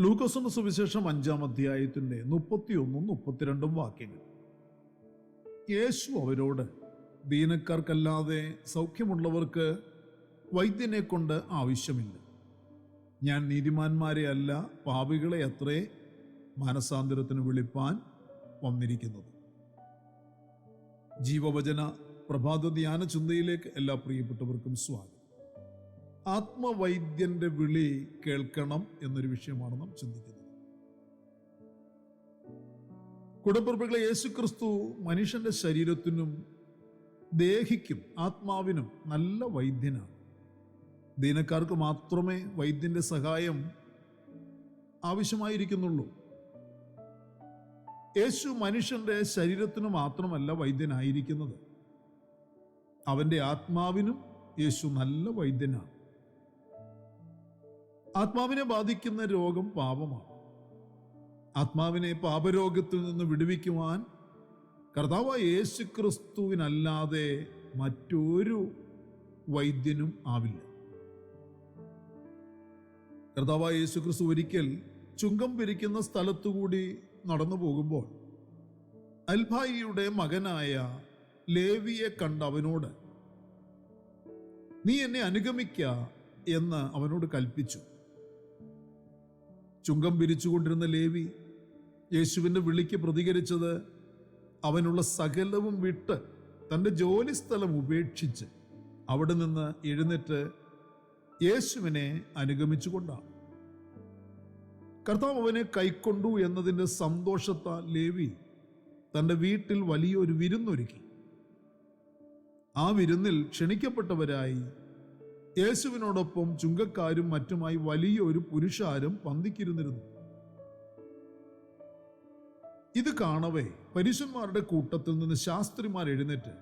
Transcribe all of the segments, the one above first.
ലൂക്കോസിന്റെ സുവിശേഷം 5-ാം അധ്യായത്തിന്റെ 31-32 വാക്യങ്ങൾ. യേശു അവരോട്, ദീനക്കാർക്കല്ലാതെ സൗഖ്യമുള്ളവർക്ക് വൈദ്യനെ കൊണ്ട് ആവശ്യമില്ല. ഞാൻ നീതിമാന്മാരെ അല്ല, പാപികളെ അത്രേ മാനസാന്തരത്തിന് വിളിപ്പാൻ വന്നിരിക്കുന്നത്. ജീവവചന പ്രഭാത ധ്യാന ചിന്തയിലേക്ക് എല്ലാ പ്രിയപ്പെട്ടവർക്കും സ്വാഗതം. ആത്മവൈദ്യന്റെ വിളി കേൾക്കണം എന്നൊരു വിഷയമാണ് നാം ചിന്തിക്കുന്നത്. കൂടപ്പിറപ്പുകളെ, യേശുക്രിസ്തു മനുഷ്യന്റെ ശരീരത്തിനും ദേഹിക്കും ആത്മാവിനും നല്ല വൈദ്യനാണ്. ദീനക്കാർക്ക് മാത്രമേ വൈദ്യന്റെ സഹായം ആവശ്യമായിരിക്കുന്നുള്ളൂ. യേശു മനുഷ്യന്റെ ശരീരത്തിനു മാത്രമല്ല വൈദ്യനായിരിക്കുന്നത്, അവന്റെ ആത്മാവിനും യേശു നല്ല വൈദ്യനാണ്. ആത്മാവിനെ ബാധിക്കുന്ന രോഗം പാപമാണ്. ആത്മാവിനെ പാപരോഗത്തിൽ നിന്ന് വിടുവിക്കുവാൻ കർത്താവായ യേശുക്രിസ്തുവിനല്ലാതെ മറ്റൊരു വൈദ്യനും ആവില്ല. കർത്താവായ യേശുക്രിസ്തു ഒരിക്കൽ ചുങ്കം പിരിക്കുന്ന സ്ഥലത്തുകൂടി നടന്നു പോകുമ്പോൾ അൽഫായിയുടെ മകനായ ലേവിയെ കണ്ട് അവനോട്, നീ എന്നെ അനുഗമിക്ക എന്ന് അവനോട് കൽപ്പിച്ചു. ചുങ്കം പിരിച്ചുകൊണ്ടിരുന്ന ലേവി യേശുവിന്റെ വിളിക്ക് പ്രതികരിച്ചത് അവനുള്ള സകലവും വിട്ട് തൻ്റെ ജോലിസ്ഥലം ഉപേക്ഷിച്ച് അവിടെ നിന്ന് എഴുന്നേറ്റ് യേശുവിനെ അനുഗമിച്ചുകൊണ്ടാണ്. കർത്താവ് അവനെ കൈക്കൊണ്ടു എന്നതിൻ്റെ സന്തോഷത്താൽ ലേവി തൻ്റെ വീട്ടിൽ വലിയൊരു വിരുന്നൊരുക്കി. ആ വിരുന്നിൽ ക്ഷണിക്കപ്പെട്ടവരായി യേശുവിനോടൊപ്പം ചുങ്കക്കാരും മറ്റുമായി വലിയൊരു പുരുഷാരം പന്തിക്കിരുന്നിരുന്നു. ഇത് കാണവേ പരീശന്മാരുടെ കൂട്ടത്തിൽ നിന്ന് ശാസ്ത്രിമാർ എഴുന്നേറ്റ്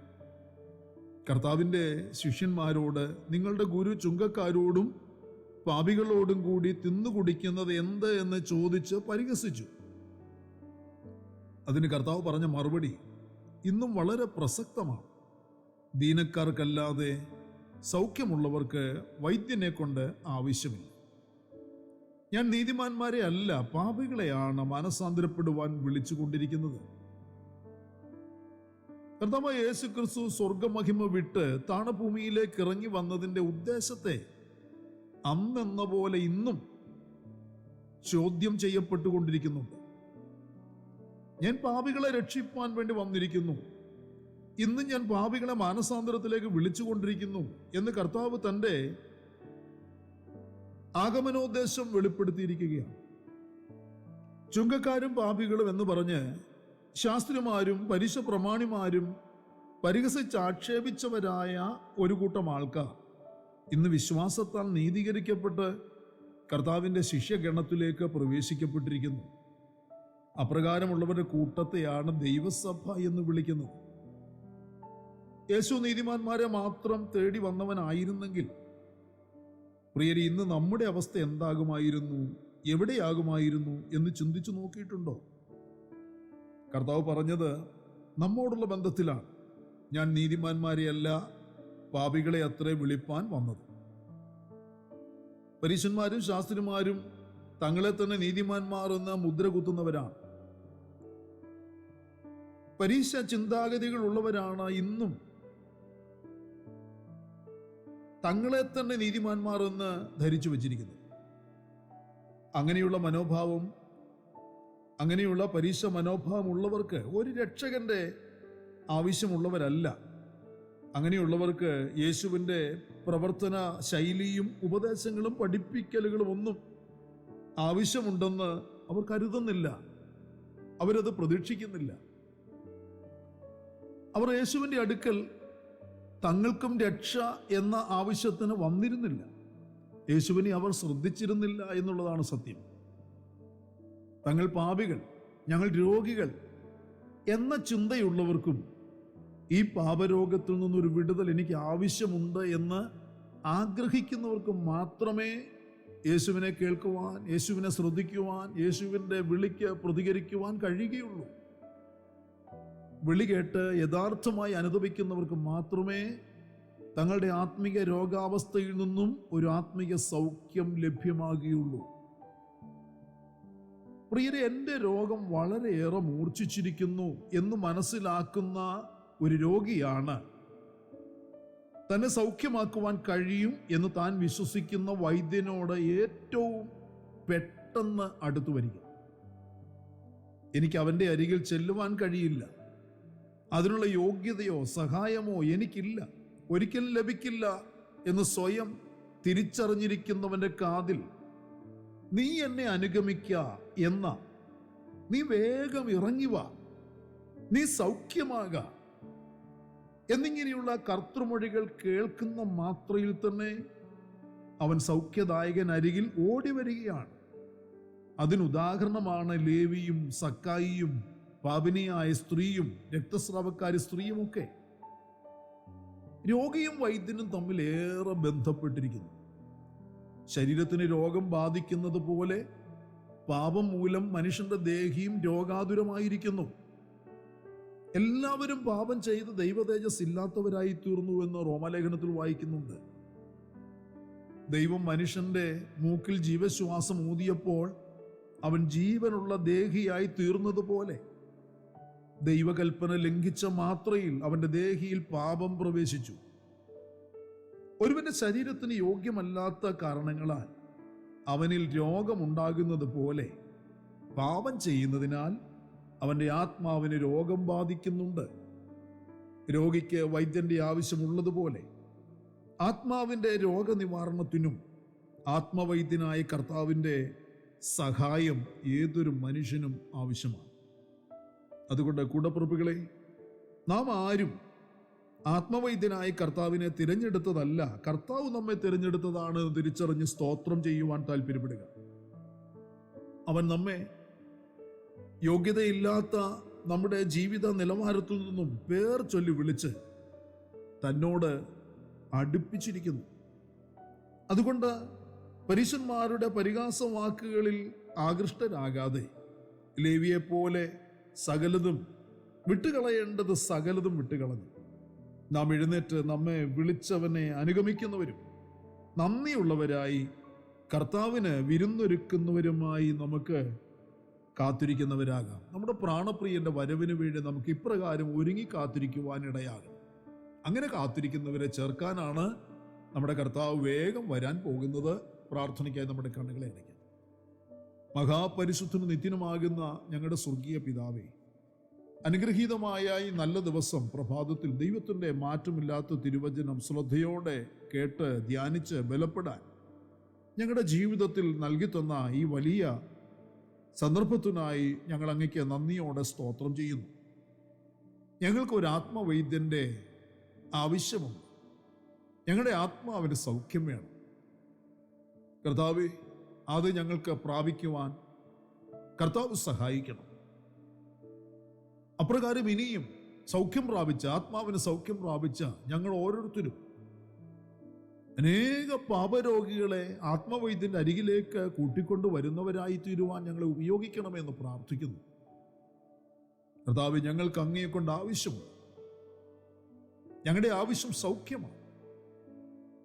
കർത്താവിൻ്റെ ശിഷ്യന്മാരോട്, നിങ്ങളുടെ ഗുരു ചുങ്കക്കാരോടും പാപികളോടും കൂടി തിന്നുകുടിക്കുന്നത് എന്ത് എന്ന് ചോദിച്ച് പരിഹസിച്ചു. അതിന് കർത്താവ് പറഞ്ഞ മറുപടി ഇന്നും വളരെ പ്രസക്തമാണ്. ദീനക്കാർക്കല്ലാതെ സൗഖ്യമുള്ളവർക്ക് വൈദ്യനെ കൊണ്ട് ആവശ്യമില്ല. ഞാൻ നീതിമാന്മാരെ അല്ല, പാപികളെയാണ് മാനസാന്തരപ്പെടുവാൻ വിളിച്ചുകൊണ്ടിരിക്കുന്നത്. കർത്താവായ യേശുക്രിസ്തു സ്വർഗമഹിമ വിട്ട് താണഭൂമിയിലേക്ക് ഇറങ്ങി വന്നതിൻ്റെ ഉദ്ദേശത്തെ അന്നെന്ന പോലെ ഇന്നും ചോദ്യം ചെയ്യപ്പെട്ടുകൊണ്ടിരിക്കുന്നുണ്ട്. ഞാൻ പാപികളെ രക്ഷിപ്പാൻ വേണ്ടി വന്നിരിക്കുന്നു, ഇന്നും ഞാൻ പാപികളെ മാനസാന്തരത്തിലേക്ക് വിളിച്ചുകൊണ്ടിരിക്കുന്നു എന്ന് കർത്താവ് തൻ്റെ ആഗമനോദ്ദേശം വെളിപ്പെടുത്തിയിരിക്കുകയാണ്. ചുങ്കക്കാരും പാപികളും എന്ന് പറഞ്ഞ് ശാസ്ത്രിമാരും പരീശ പ്രമാണിമാരും പരിഹസിച്ച് ആക്ഷേപിച്ചവരായ ഒരു കൂട്ടം ആൾക്കാർ ഇന്ന് വിശ്വാസത്താൽ നീതീകരിക്കപ്പെട്ട് കർത്താവിൻ്റെ ശിഷ്യഗണത്തിലേക്ക് പ്രവേശിക്കപ്പെട്ടിരിക്കുന്നു. അപ്രകാരമുള്ളവരുടെ കൂട്ടത്തെയാണ് ദൈവസഭ എന്ന് വിളിക്കുന്നത്. യേശു നീതിമാന്മാരെ മാത്രം തേടി വന്നവനായിരുന്നെങ്കിൽ പ്രിയരെ, ഇന്ന് നമ്മുടെ അവസ്ഥ എന്താകുമായിരുന്നു, എവിടെയാകുമായിരുന്നു എന്ന് ചിന്തിച്ചു നോക്കിയിട്ടുണ്ടോ? കർത്താവ് പറഞ്ഞത് നമ്മോടുള്ള ബന്ധത്തിലാണ്. ഞാൻ നീതിമാന്മാരെ അല്ല, പാപികളെ അത്രേ വിളിപ്പാൻ വന്നത്. പരീശന്മാരും ശാസ്ത്രിമാരും തങ്ങളെ തന്നെ നീതിമാന്മാർ എന്ന് മുദ്ര കുത്തുന്നവരാണ്. പരീശ ചിന്താഗതികൾ ഉള്ളവരാണ് ഇന്നും തങ്ങളെ തന്നെ നീതിമാന്മാർ എന്ന് ധരിച്ചു വച്ചിരിക്കുന്നത്. അങ്ങനെയുള്ള പരീശ മനോഭാവം ഉള്ളവർക്ക് ഒരു രക്ഷകന്റെ ആവശ്യമുള്ളവരല്ല. അങ്ങനെയുള്ളവർക്ക് യേശുവിൻ്റെ പ്രവർത്തന ശൈലിയും ഉപദേശങ്ങളും പഠിപ്പിക്കലുകളും ഒന്നും ആവശ്യമുണ്ടെന്ന് അവർ കരുതുന്നില്ല. അവരത് പ്രതീക്ഷിക്കുന്നില്ല. അവർ യേശുവിൻ്റെ അടുക്കൽ തങ്ങൾക്കും രക്ഷ എന്ന ആവശ്യത്തിന് വന്നിരുന്നില്ല. യേശുവിനെ അവർ ശ്രദ്ധിച്ചിരുന്നില്ല എന്നുള്ളതാണ് സത്യം. തങ്ങൾ പാപികൾ, ഞങ്ങൾ രോഗികൾ എന്ന ചിന്തയുള്ളവർക്കും ഈ പാപരോഗത്തിൽ നിന്നൊരു വിടുതൽ എനിക്ക് ആവശ്യമുണ്ട് എന്ന് ആഗ്രഹിക്കുന്നവർക്കും മാത്രമേ യേശുവിനെ കേൾക്കുവാൻ, യേശുവിനെ ശ്രദ്ധിക്കുവാൻ, യേശുവിൻ്റെ വിളിക്ക് പ്രതികരിക്കുവാൻ കഴിയുകയുള്ളൂ. വിളി കേട്ട് യഥാർത്ഥമായി അനുഭവിക്കുന്നവർക്ക് മാത്രമേ തങ്ങളുടെ ആത്മീയ രോഗാവസ്ഥയിൽ നിന്നും ഒരു ആത്മീയ സൗഖ്യം ലഭ്യമാകുകയുള്ളൂ. പ്രിയരെ, എൻ്റെ രോഗം വളരെയേറെ മൂർച്ഛിച്ചിരിക്കുന്നു എന്ന് മനസ്സിലാക്കുന്ന ഒരു രോഗിയാണ് തന്നെ സൗഖ്യമാക്കുവാൻ കഴിയും എന്ന് താൻ വിശ്വസിക്കുന്ന വൈദ്യനോട് ഏറ്റവും പെട്ടെന്ന് അടുത്തു വരിക. എനിക്ക് അവൻ്റെ അരികിൽ ചെല്ലുവാൻ കഴിയില്ല, അതിനുള്ള യോഗ്യതയോ സഹായമോ എനിക്കില്ല, ഒരിക്കലും ലഭിക്കില്ല എന്ന് സ്വയം തിരിച്ചറിഞ്ഞിരിക്കുന്നവന്റെ കാതിൽ നീ എന്നെ അനുഗമിക്ക എന്ന, നീ വേഗം ഇറങ്ങി വാ, നീ സൗഖ്യമാക എന്നിങ്ങനെയുള്ള കർത്തൃമൊഴികൾ കേൾക്കുന്ന മാത്രയിൽ തന്നെ അവൻ സൗഖ്യദായകൻ അരികിൽ ഓടി വരികയാണ്. അതിനുദാഹരണമാണ് ലേവിയും സക്കായിയും പാപിനിയായ സ്ത്രീയും രക്തസ്രാവക്കാരി സ്ത്രീയുമൊക്കെ. രോഗിയും വൈദ്യനും തമ്മിൽ ഏറെ ബന്ധപ്പെട്ടിരിക്കുന്നു. ശരീരത്തിന് രോഗം ബാധിക്കുന്നത് പോലെ പാപം മൂലം മനുഷ്യന്റെ ദേഹിയും രോഗാതുരമായിരിക്കുന്നു. എല്ലാവരും പാപം ചെയ്ത് ദൈവതേജസ് ഇല്ലാത്തവരായി തീർന്നു എന്ന് റോമാലേഖനത്തിൽ വായിക്കുന്നുണ്ട്. ദൈവം മനുഷ്യന്റെ മൂക്കിൽ ജീവശ്വാസം ഊതിയപ്പോൾ അവൻ ജീവനുള്ള ദേഹിയായി തീർന്നതുപോലെ ദൈവകൽപ്പന ലംഘിച്ച മാത്രയിൽ അവന്റെ ദേഹിയിൽ പാപം പ്രവേശിച്ചു. ഒരുവന്റെ ശരീരത്തിന് യോഗ്യമല്ലാത്ത കാരണങ്ങളാൽ അവനിൽ രോഗമുണ്ടാകുന്നത് പോലെ പാപം ചെയ്യുന്നതിനാൽ അവന്റെ ആത്മാവിന് രോഗം ബാധിക്കുന്നുണ്ട്. രോഗിക്ക് വൈദ്യന്റെ ആവശ്യമുള്ളതുപോലെ ആത്മാവിന്റെ രോഗനിവാരണത്തിനും ആത്മവൈദ്യനായ കർത്താവിന്റെ സഹായം ഏതൊരു മനുഷ്യനും ആവശ്യമാണ്. അതുകൊണ്ട് കൂടപ്പിറപ്പുകളെ, നാം ആരും ആത്മവൈദ്യനായ കർത്താവിനെ തിരഞ്ഞെടുത്തതല്ല, കർത്താവ് നമ്മെ തിരഞ്ഞെടുത്തതാണ് തിരിച്ചറിഞ്ഞ് സ്തോത്രം ചെയ്യുവാൻ താല്പര്യപ്പെടുക. അവൻ നമ്മെ യോഗ്യതയില്ലാത്ത നമ്മുടെ ജീവിത നിലവാരത്തിൽ നിന്നും പേർ ചൊല്ലി വിളിച്ച് തന്നോട് അടുപ്പിച്ചിരിക്കുന്നു. അതുകൊണ്ട് പരീശന്മാരുടെ പരിഹാസ വാക്കുകളിൽ ആകൃഷ്ടരാകാതെ ലേവിയെപ്പോലെ സകലതും വിട്ടുകളയേണ്ടത് സകലതും വിട്ടുകളഞ്ഞു നാം എഴുന്നേറ്റ് നമ്മെ വിളിച്ചവനെ അനുഗമിക്കുന്നവരും നന്ദിയുള്ളവരായി കർത്താവിന് വിരുന്നൊരുക്കുന്നവരുമായി നമുക്ക് കാത്തിരിക്കുന്നവരാകാം. നമ്മുടെ പ്രാണപ്രിയന്റെ വരവിന് വേണ്ടി നമുക്ക് ഇപ്രകാരം ഒരുങ്ങി കാത്തിരിക്കുവാനിടയാകും. അങ്ങനെ കാത്തിരിക്കുന്നവരെ ചേർക്കാനാണ് നമ്മുടെ കർത്താവ് വേഗം വരാൻ പോകുന്നത്. പ്രാർത്ഥനയ്ക്കായി നമ്മുടെ കണ്ണുകളെ അടയ്ക്കാം. മഹാപരിശുദ്ധനും നിത്യനുമാകുന്ന ഞങ്ങളുടെ സ്വർഗീയ പിതാവേ, അനുഗ്രഹീതമായ ഈ നല്ല ദിവസം പ്രഭാതത്തിൽ ദൈവത്തിൻ്റെ മാറ്റമില്ലാത്ത തിരുവചനം ശ്രദ്ധയോടെ കേട്ട് ധ്യാനിച്ച് ബലപ്പെടാൻ ഞങ്ങളുടെ ജീവിതത്തിൽ നൽകി തന്ന ഈ വലിയ സന്ദർഭത്തിനായി ഞങ്ങൾ അങ്ങയ്ക്ക് നന്ദിയോടെ സ്തോത്രം ചെയ്യുന്നു. ഞങ്ങൾക്കൊരു ആത്മവൈദ്യൻ്റെ ആവശ്യമുണ്ട്. ഞങ്ങളുടെ ആത്മാവിന് സൗഖ്യം വേണം കർത്താവേ. അത് ഞങ്ങൾക്ക് പ്രാപിക്കുവാൻ കർത്താവ് സഹായിക്കണം. അപ്രകാരം ഇനിയും സൗഖ്യം പ്രാപിച്ച, ആത്മാവിന് സൗഖ്യം പ്രാപിച്ച ഞങ്ങൾ ഓരോരുത്തരും അനേക പാപരോഗികളെ ആത്മവൈദ്യന്റെ അരികിലേക്ക് കൂട്ടിക്കൊണ്ടു വരുന്നവരായി തീരുവാൻ ഞങ്ങളെ ഉപയോഗിക്കണമെന്ന് പ്രാർത്ഥിക്കുന്നു. കർത്താവ്, ഞങ്ങൾക്ക് അങ്ങയെ കൊണ്ട് ആവശ്യമുണ്ട്. ഞങ്ങളുടെ ആവശ്യം സൗഖ്യമാണ്.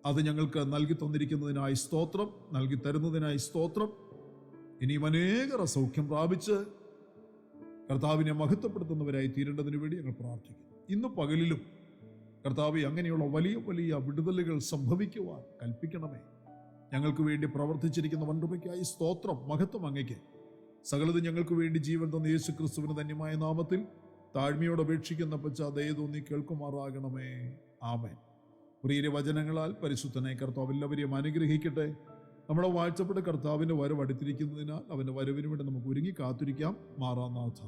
അത് ഞങ്ങൾക്ക് നൽകി തന്നിരിക്കുന്നതിനായി സ്തോത്രം, നൽകി തരുന്നതിനായി സ്തോത്രം. ഇനിയും അനേകർ സൗഖ്യം പ്രാപിച്ച് കർത്താവിനെ മഹത്വപ്പെടുത്തുന്നവരായി തീരേണ്ടതിന് വേണ്ടി ഞങ്ങൾ പ്രാർത്ഥിക്കുന്നു. ഇന്ന് പകലിലും കർത്താവെ, അങ്ങനെയുള്ള വലിയ വലിയ വിടുതലുകൾ സംഭവിക്കുവാൻ കൽപ്പിക്കണമേ. ഞങ്ങൾക്ക് വേണ്ടി പ്രവർത്തിച്ചിരിക്കുന്ന വൻകൃപയ്ക്കായി സ്തോത്രം, മഹത്വം അങ്ങയ്ക്ക്. സകലതും ഞങ്ങൾക്ക് വേണ്ടി ജീവൻ തന്ന യേശു ക്രിസ്തുവിന് ധന്യമായ നാമത്തിൽ താഴ്മയോട് അപേക്ഷിക്കുന്ന പശ്ചാത്തലം തോന്നി കേൾക്കുമാറാകണമേ. ആമേൻ. പ്രിയ വചനങ്ങളാൽ പരിശുദ്ധനായ കർത്താവ് എല്ലാവരെയും അനുഗ്രഹിക്കട്ടെ. നമ്മുടെ വാഴ്ചപ്പെട്ട കർത്താവിൻ്റെ വരവ് അടുത്തിരിക്കുന്നതിനാൽ അവൻ്റെ വരവിന് വേണ്ടി നമുക്ക് ഒരുങ്ങി കാത്തിരിക്കാം. മാറാനാഥ.